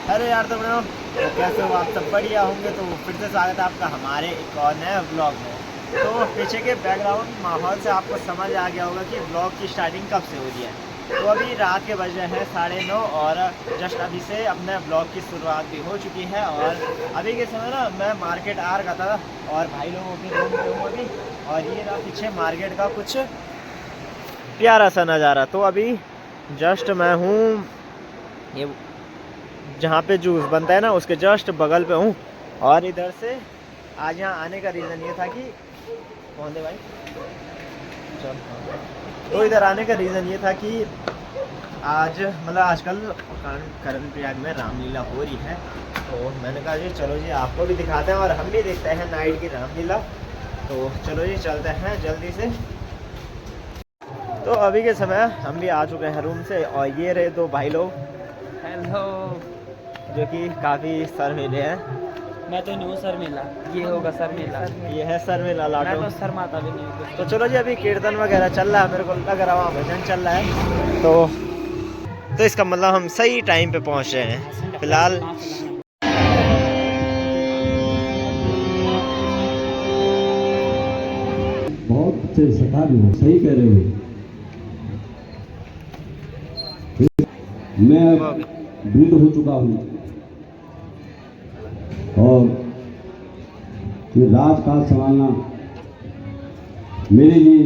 अरे यार तुम लोग तो कैसे हो? आप सब बढ़िया होंगे। तो फिर से स्वागत है आपका हमारे एक और नए ब्लॉग में। तो पीछे के बैकग्राउंड माहौल से आपको समझ आ गया होगा कि ब्लॉग की स्टार्टिंग कब से हो रही है। तो अभी रात के बज रहे हैं 9:30 और जस्ट अभी से अपने ब्लॉग की शुरुआत भी हो चुकी है। और अभी के समय ना मैं मार्केट आ रहा था और भाई लोगों के रूम पे हूँ अभी। और ये रहा पीछे मार्केट का कुछ प्यारा सा नज़ारा। तो अभी जस्ट मैं हूँ ये जहाँ पे जूस बनता है ना उसके जस्ट बगल पे हूँ। और इधर से आज यहाँ आने का रीज़न ये था कि कौन दे भाई चल। तो इधर आने का रीज़न ये था कि आज मतलब आजकल करण प्रयाग में रामलीला हो रही है। तो मैंने कहा जी चलो जी आपको भी दिखाते हैं और हम भी देखते हैं नाइट की रामलीला। तो चलो जी चलते हैं जल्दी से। तो अभी के समय हम भी आ चुके हैं रूम से और ये रहे दो भाई लोग। हेलो। जो कि काफ़ी शर्मीले हैं। मैं तो नहीं हूँ शर्मिला, ये होगा शर्मिला। ये है शर्मिला मैं लाटो। तो शर्माता भी नहीं हूँ कुछ। तो चलो जी अभी कीर्तन वगैरह चल रहा है, मेरे को लग रहा वहाँ भजन चल रहा है। तो इसका मतलब हम सही टाइम पे पहुँच रहे हैं फिलहाल। बहुत अच्छे सखा भी हो, सही कह रहे हो। मैं वृद्ध हो चुका हूँ और ये राजकाज संभालना मेरे लिए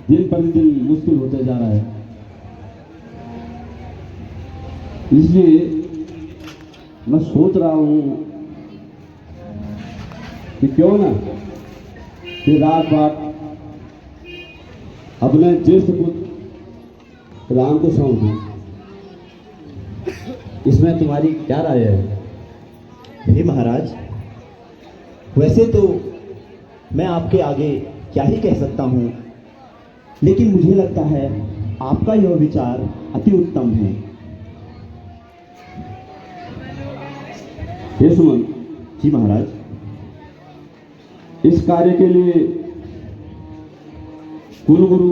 दिन प्रतिदिन मुश्किल होते जा रहा है। इसलिए मैं सोच रहा हूँ कि क्यों ना कि रात बात अपने ज्येष्ठ पुत्र राम को सौंप दूं। इसमें तुम्हारी क्या राय है? हे महाराज, वैसे तो मैं आपके आगे क्या ही कह सकता हूँ, लेकिन मुझे लगता है आपका यह विचार अति उत्तम है। हे सुमन, जी महाराज। इस कार्य के लिए कुलगुरु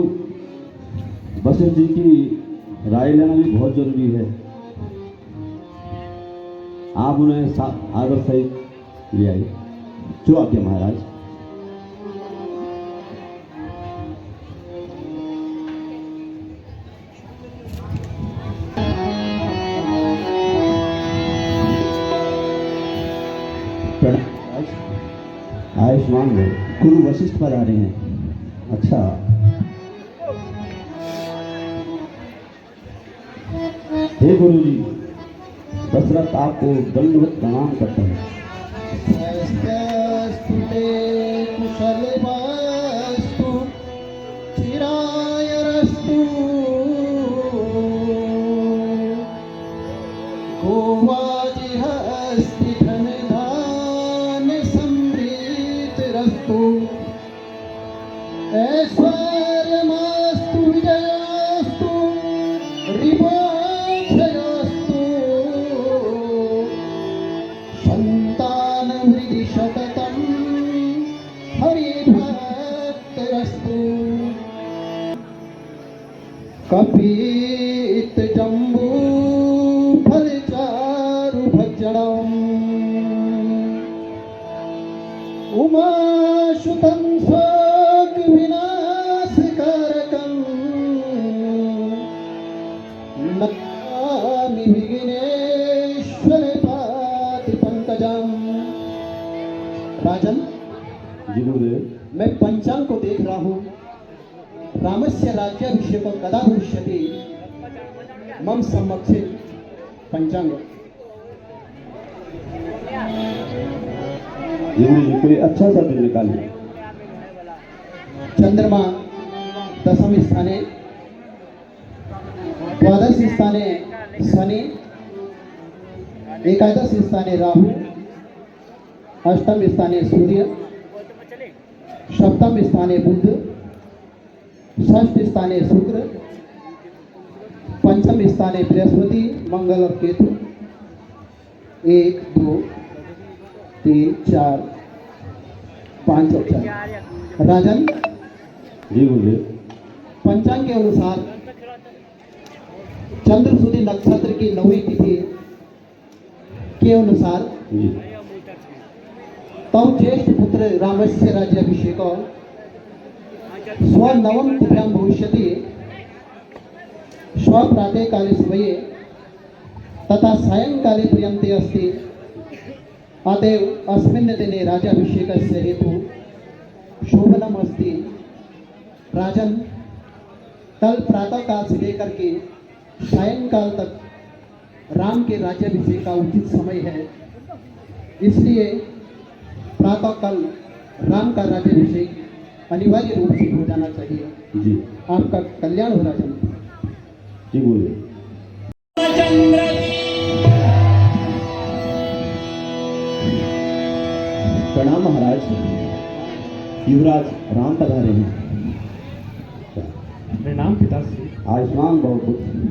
वशिष्ठ जी की राय लेना भी बहुत जरूरी है। आप उन्हें आदर सहित ले आइए। जो आज्ञा महाराज। आयुष्मान हो। गुरु वशिष्ठ पधारे हैं। अच्छा, हे गुरु जी, दशरथ आपको दंडवत प्रणाम करता है। ऐश्वर्यमस्तु विजयास्तु रिवाक्षयास्तु सन्तानवृद्धि सततं हरिभक्तरस्तु कपित जम्बू फलचारु भज्जनम् उमाशुतं विनाशकारकं नमामि विघ्नेश्वर पाति पंकजं। राजन, जी गुरुदेव। मैं पंचांग को देख रहा हूँ। रामस्य राज्याभिषेक कदा भविष्यति? मम सम्मुखे पंचांग। जी गुरुजी, कोई अच्छा सा दिन निकालिए। चंद्रमा दशम स्थाने, द्वादश स्थाने शनि, एकादश स्थाने राहु, अष्टम स्थाने सूर्य, सप्तम स्थाने बुध, षष्ठ स्थाने शुक्र, पंचम स्थाने बृहस्पति, मंगल और केतु। 1 2 3 4 5 और 4। राजन, जी गुरुदेव। पंचांग के अनुसार चंद्र सुदी नक्षत्र की 9वीं तिथि के अनुसार जी तव ज्येष्ठ पुत्र रामस्य राज्याभिषेको स्वनवम तिथ्यां भविष्यति स्वप्रातःकाले समये तथा सायंकाले पर्यन्ते अस्ति। अतएव अस्मिन् दिने राज्याभिषेकस्य हेतु शोभनम अस्ति। राजन, कल प्रातः काल से लेकर के सायंकाल तक राम के राज्याभिषेक का उचित समय है, इसलिए प्रातः कल राम का राज्याभिषेक अनिवार्य रूप से हो जाना चाहिए। जी आपका कल्याण हो राजन। जी बोलिए। प्रणाम महाराज। युवराज राम पधारे हैं। प्रणाम पिताश्री। आयुष्मान भव पुत्र।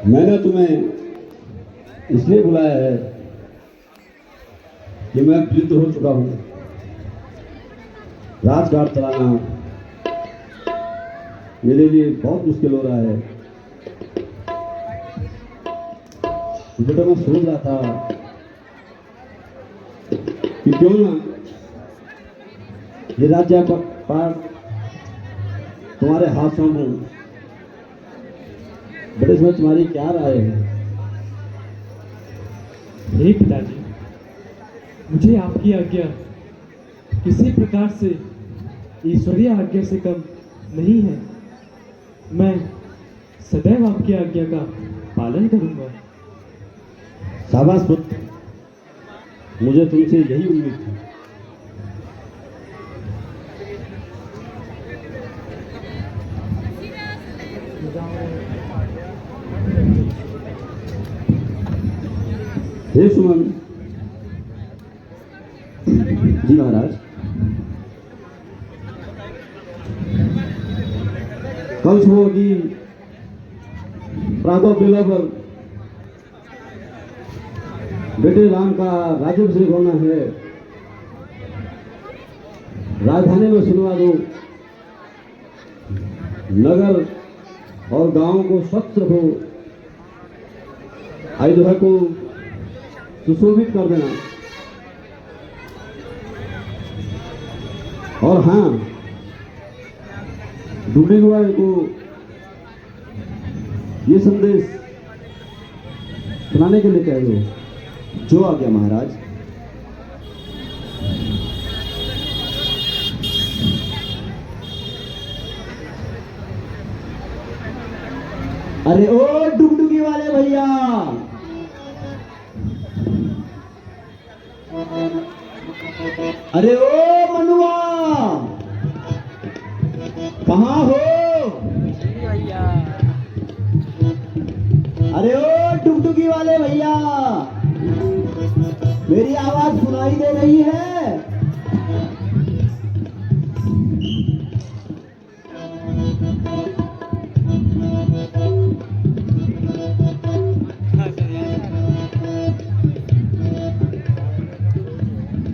मैंने तुम्हें इसलिए बुलाया है कि मैं वृद्ध हो चुका हूं। राजघाट चलाना मेरे लिए बहुत मुश्किल हो रहा है। बेटा मैं सोच रहा था कि क्यों ना ये राज्य पाठ तुम्हारे हाथ सौंपूं। बेटे इसमें तुम्हारी क्या राय है? हे पिताजी, मुझे आपकी आज्ञा किसी प्रकार से ईश्वरीय आज्ञा से कम नहीं है। मैं सदैव आपकी आज्ञा का पालन करूंगा। शाबाश पुत्र, मुझे तुमसे यही उम्मीद थी। हे सुमन। जी महाराज। कल सुबह की प्रातः बेला पर बेटे राम का राज्याभिषेक होना है। राजधानी में सुनवा दो, नगर और गांव को स्वच्छ रखो, अयोध्या को सुशोभित कर देना। और हाँ, डुबलीगुआ को ये संदेश सुनाने के लिए कह दो। जो आ गया महाराज। अरे ओ डुगडुगी वाले भैया, अरे ओ मनुआ, कहाँ हो? भैया अरे ओ डुगडुगी वाले भैया, मेरी आवाज सुनाई दे रही है?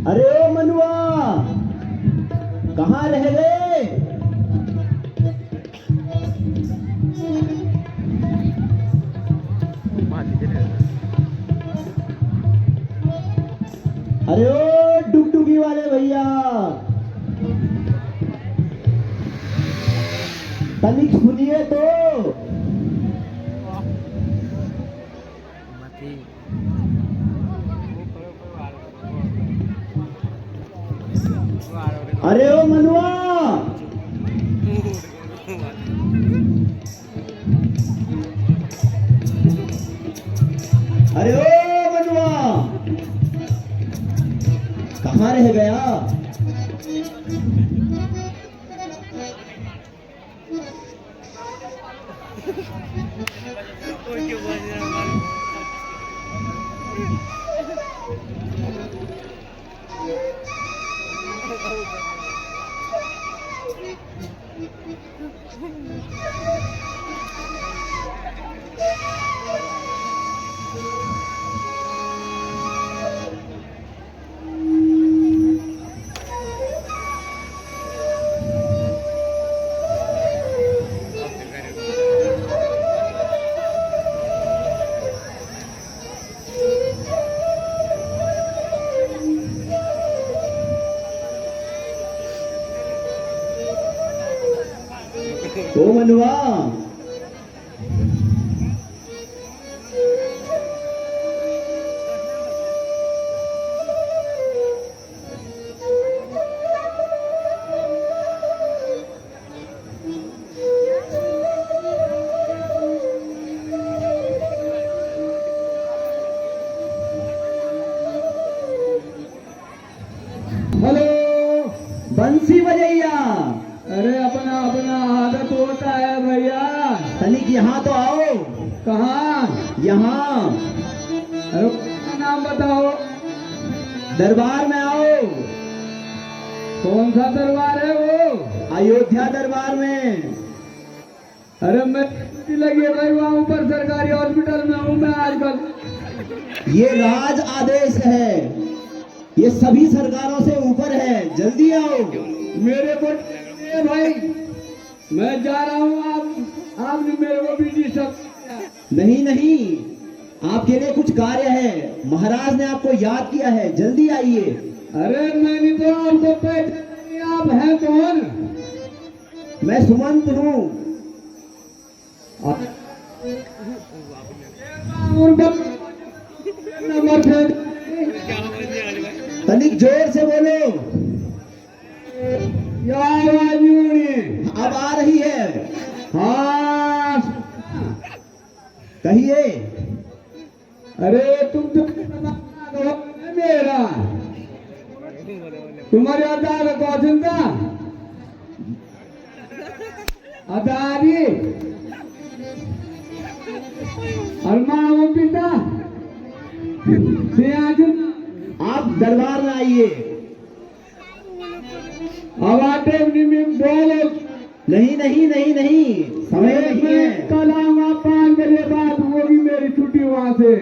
अरे ओ मनुआ, कहाँ रह गए? अरे ओ डुगडुगी वाले भैया, तनिक सुनिए तो। अरे ओ मनुआ, अरे ओ मनुआ, कहाँ रह गया? ओ मनुआ, हेलो बंसी बजैया, अरे अपना अपना आदत होता है भैया। तनिक यहाँ तो आओ। कहाँ? यहाँ अरे अपना नाम बताओ। दरबार में आओ। कौन सा दरबार है वो? अयोध्या दरबार में। अरे मैं ड्यूटी लगी है भाई, वहाँ ऊपर सरकारी हॉस्पिटल में हूँ मैं आजकल। ये राज आदेश है, ये सभी सरकारों से ऊपर है, जल्दी आओ। मेरे को ए भाई, मैं जा रहा हूँ। आपने मेरे को भी सब। नहीं नहीं, आपके लिए कुछ कार्य है, महाराज ने आपको याद किया है, जल्दी आइए। अरे मैंने तो आपको पहचाना नहीं, आप हैं कौन? मैं सुमंत हूँ। नंबर से तनिक जोर से बोलो। क्या आवाज नहीं हो रही है? अब आ रही है। हाँ कहिए। अरे तुम तो मेरा तुम्हारे आधार कौन था? आधारी सिंहासन आप दरबार में आइए। आवाटे में बोलो नहीं नहीं नहीं नहीं, समय नहीं है। कल आऊंगा 5 बजे बाद, होगी मेरी छुट्टी वहां से।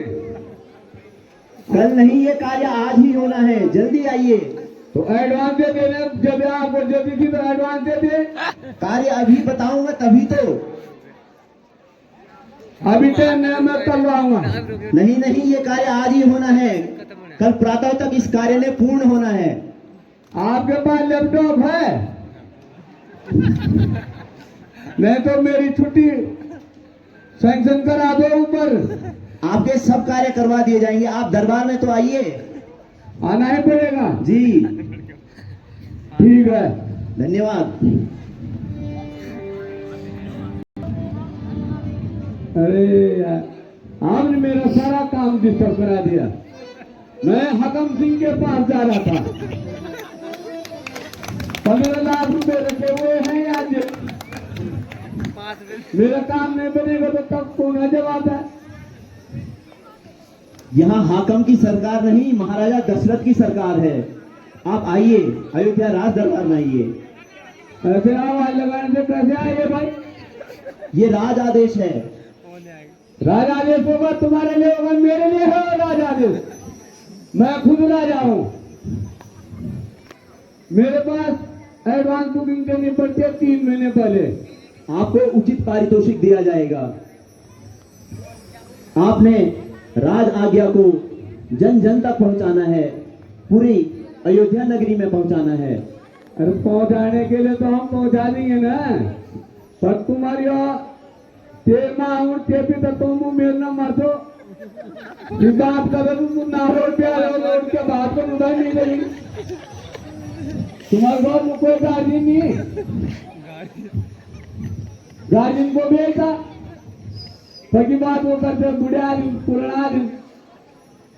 कल नहीं, ये कार्य आज ही होना है, जल्दी आइए। तो एडवांस दे देना, जब आपको जल्दी थी तो एडवांस दे दे। कार्य अभी बताऊंगा तभी तो। अभी टाइम नहीं, मैं कल आऊंगा। नहीं नहीं, ये कार्य आज ही होना है, कल प्रातः तक इस कार्य ने पूर्ण होना है। आपके पास लैपटॉप है? नहीं तो मेरी छुट्टी सैंक्शन करा दो ऊपर। आपके सब कार्य करवा दिए जाएंगे, आप दरबार में तो आइए। आना ही पड़ेगा जी, ठीक है। धन्यवाद। अरे यार, आपने मेरा सारा काम डिस्टर्ब करा दिया। मैं हकम सिंह के पास जा रहा था। 15 लाख रुपए रखे हुए हैं आज। मेरा काम नहीं बनेगा तो तब कौन जवाब है? यहाँ हाकम की सरकार नहीं, महाराजा दशरथ की सरकार है। आप आइए, अयोध्या राज दरबार में आइए। ऐसे आवाज लगाने से कैसे आएंगे भाई? ये राज आदेश है। राजा आदेश होगा, तुम्हारे लिए होगा, मेरे लिए है राजा आदेश। मैं खुद राजा हूँ। मेरे पास एडवांस बुकिंग देनी पड़ती है 3 महीने पहले। आपको उचित पारितोषिक दिया जाएगा। आपने राज आज्ञा को जन जन तक पहुंचाना है, पूरी अयोध्या नगरी में पहुंचाना है। अरे पहुंचाने के लिए तो हम पहुंचा देंगे ना, पर तुम्हारी तो तुम मेरे न मर दो। ये बात कर तुम ना रोड के बाद को मुदाई नहीं करी। तुम्हारे घर कोई गाड़ी नहीं, गार्जियन को भेजा सही बात वो करते बुढ़े आदमी पुराना आदमी।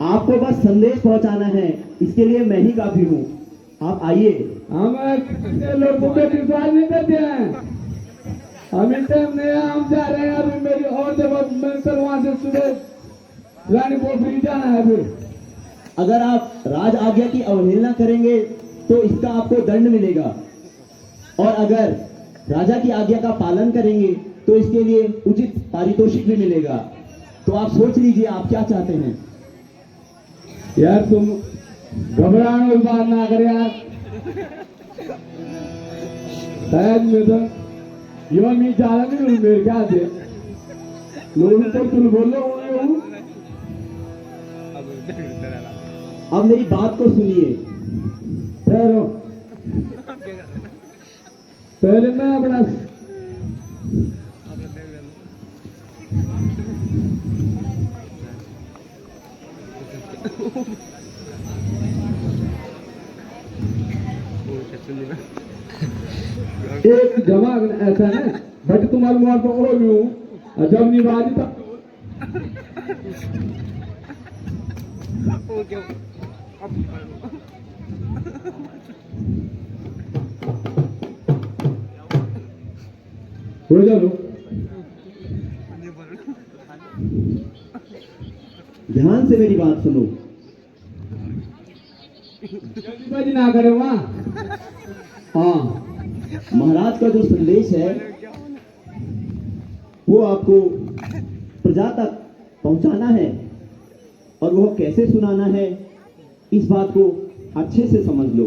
आपको बस संदेश पहुंचाना है, इसके लिए मैं ही काफी हूँ। आप आइए। हम लोगों पे विश्वास नहीं करते हैं। हम इस टाइम नहीं, हम जा रहे हैं अभी मेरी और जगह मैं वहां से सुबह रानी पोखरी जाना है। अभी अगर आप राज आज्ञा की अवहेलना करेंगे तो इसका आपको दंड मिलेगा, और अगर राजा की आज्ञा का पालन करेंगे तो इसके लिए उचित पारितोषिक भी मिलेगा। तो आप सोच लीजिए आप क्या चाहते हैं। यार तुम घबराने की बात ना करे यार। शायद में तो यो नहीं जा रहा नहीं हूँ मेरे क्या से लोगों को तुम बोलो हूँ। अब मेरी बात को सुनिए। ठहरो, पहले मैं अपना एक जमा ऐसा है बट तुम्हारे मुहार तो और भी हूँ जब निवाजी था। हो जाओ, ध्यान से मेरी बात सुनो। जल्दीबाजी ना करे वहाँ। हाँ, महाराज का जो संदेश है वो आपको प्रजा तक पहुंचाना है, और वह कैसे सुनाना है इस बात को अच्छे से समझ लो।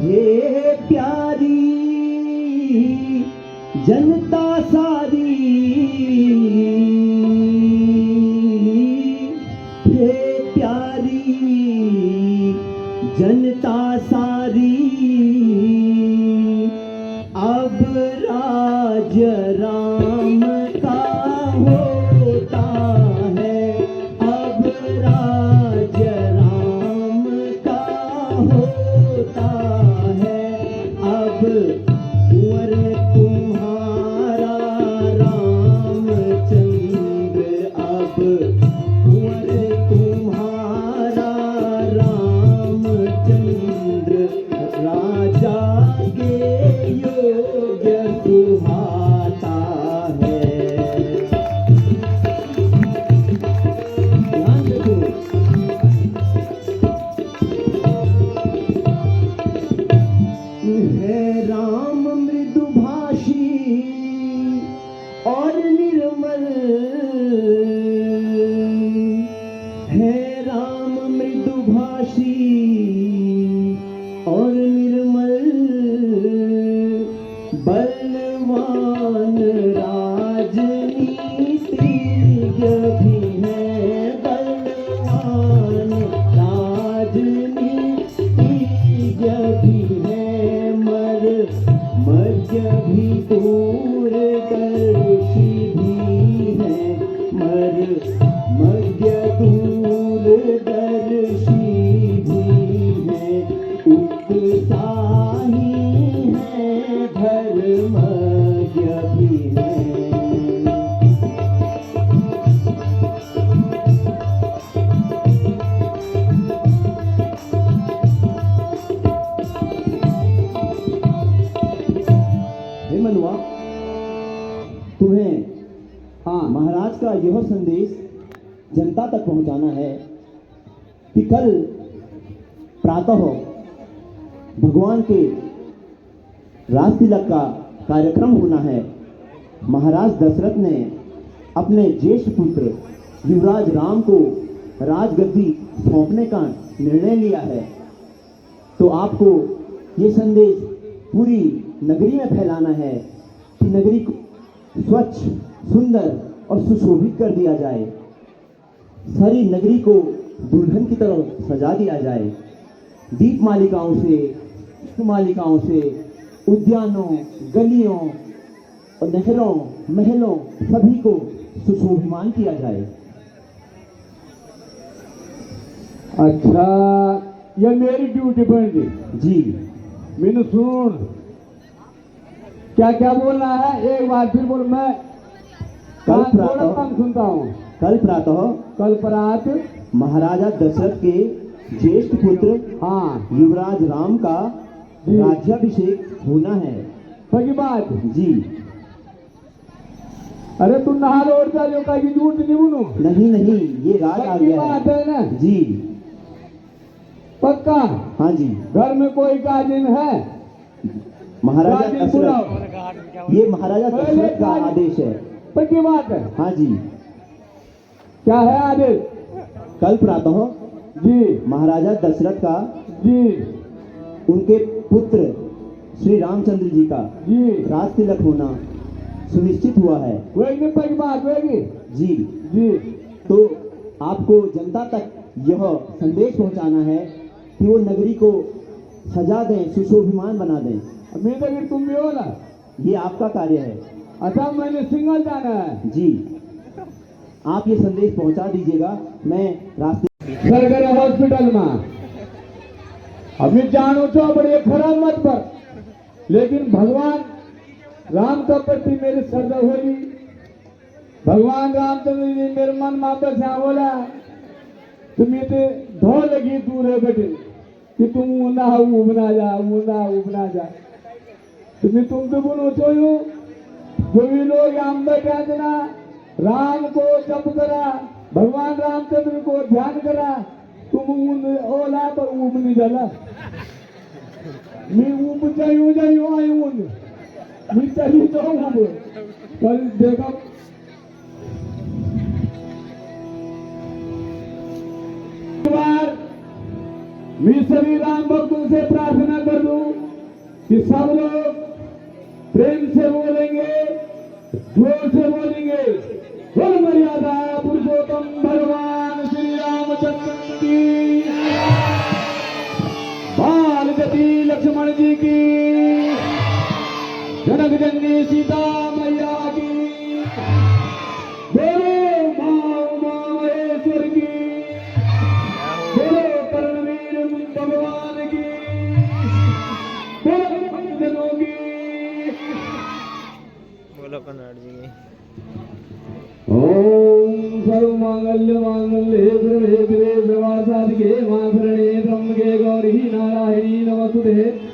हे प्यारी जनता सारी, हे प्यारी जनता सारी, अब राज राम का होता है, अब राज राम का होता है, अब कुंवर तुम्हारा रामचंद्र, अब कुंवर तुम तुम्हें हाँ महाराज का यह संदेश जनता तक पहुंचाना है कि कल प्रातः भगवान के राज तिलक का कार्यक्रम होना है। महाराज दशरथ ने अपने ज्येष्ठ पुत्र युवराज राम को राजगद्दी सौंपने का निर्णय लिया है। तो आपको ये संदेश पूरी नगरी में फैलाना है कि नगरी को स्वच्छ, सुंदर और सुशोभित कर दिया जाए। सारी नगरी को दुल्हन की तरह सजा दिया जाए। दीप मालिकाओं से, पुष्प मालिकाओं से, उद्यानों, गलियों और नहरों, महलों सभी को सुशोभिमान किया जाए। अच्छा, ये मेरी ड्यूटी बन गई। जी, मैंने सुन, क्या क्या बोलना है एक बार फिर बोल। मैं कल थोड़ा प्रातः कम सुनता हूँ। कल प्रातः कल प्रात महाराजा दशरथ के ज्येष्ठ पुत्र हाँ युवराज राम का जी। राज्याभिषेक होना है। पकी बात। जी, अरे तू नहा लो और जा जो का झूठ नहीं बोलू। नहीं नहीं, ये राज आ पक्की गया बात है। है ना? जी, पक्का। हाँ जी। घर में कोई गार्जियन है? महाराजा गार्जियन दशरथ, बुलाओ। ये महाराजा पहले दशरथ का गार्जियन- आदेश है। पक्की बात है। हाँ जी। क्या है आदेश? कल प्रातः जी महाराजा दशरथ का जी उनके पुत्र श्री रामचंद्र जी का जी राज तिलक होना सुनिश्चित हुआ है। वेगी पक्की बात वेगी। जी, जी तो आपको जनता तक यह संदेश पहुंचाना है कि वो नगरी को सजा दें, सुशोभिमान बना दें। मैं तो फिर तुम भी हो ना। ये आपका कार्य है। अच्छा, मैंने सिंगल जाना है। जी, आप ये संदेश पहुंचा दीजिएगा। मैं रास्ते सरकारी हॉस्पिटल में अभी जानो छो बड़े खराब मत पर, लेकिन भगवान राम का प्रति मेरी श्रद्धा होगी। भगवान रामचंद्र जी मेरे मन में बस बोला तुम्हें तो धो लगी दूर है बेटे कि तुम ऊना उबना जा, ऊना उबना जा। तुम्हें तुम तो बोलो तो जो भी लोग हम बैठा ना राम को जप करा, भगवान रामचंद्र को ध्यान करा, तुम उन ओला पर ऊब नहीं डाला। मैं ऊब जाइयो आई उन मैं चली तो ऊब कल देखा। बार मैं सभी राम भक्तों से प्रार्थना कर दूं कि सब लोग प्रेम से बोलेंगे, जोर से बोलेंगे। बोल मर्यादा पुरुषोत्तम भगवान श्री रामचंद्र की, बाल गति लक्ष्मण जी की, जनक जननी सीता मैया की, बोलो माँ महेश्वर की, बोलो कर्णवीर भगवान की, बोलो भक्तजनों की। बोलो कन्नड़ जी। ओम सर्व मांगल्य मांगल्ये शिवे शिवे सर्वार्थ साधिके मां शरणे त्र्यंबके गौरी नारायणी नमोस्तुते।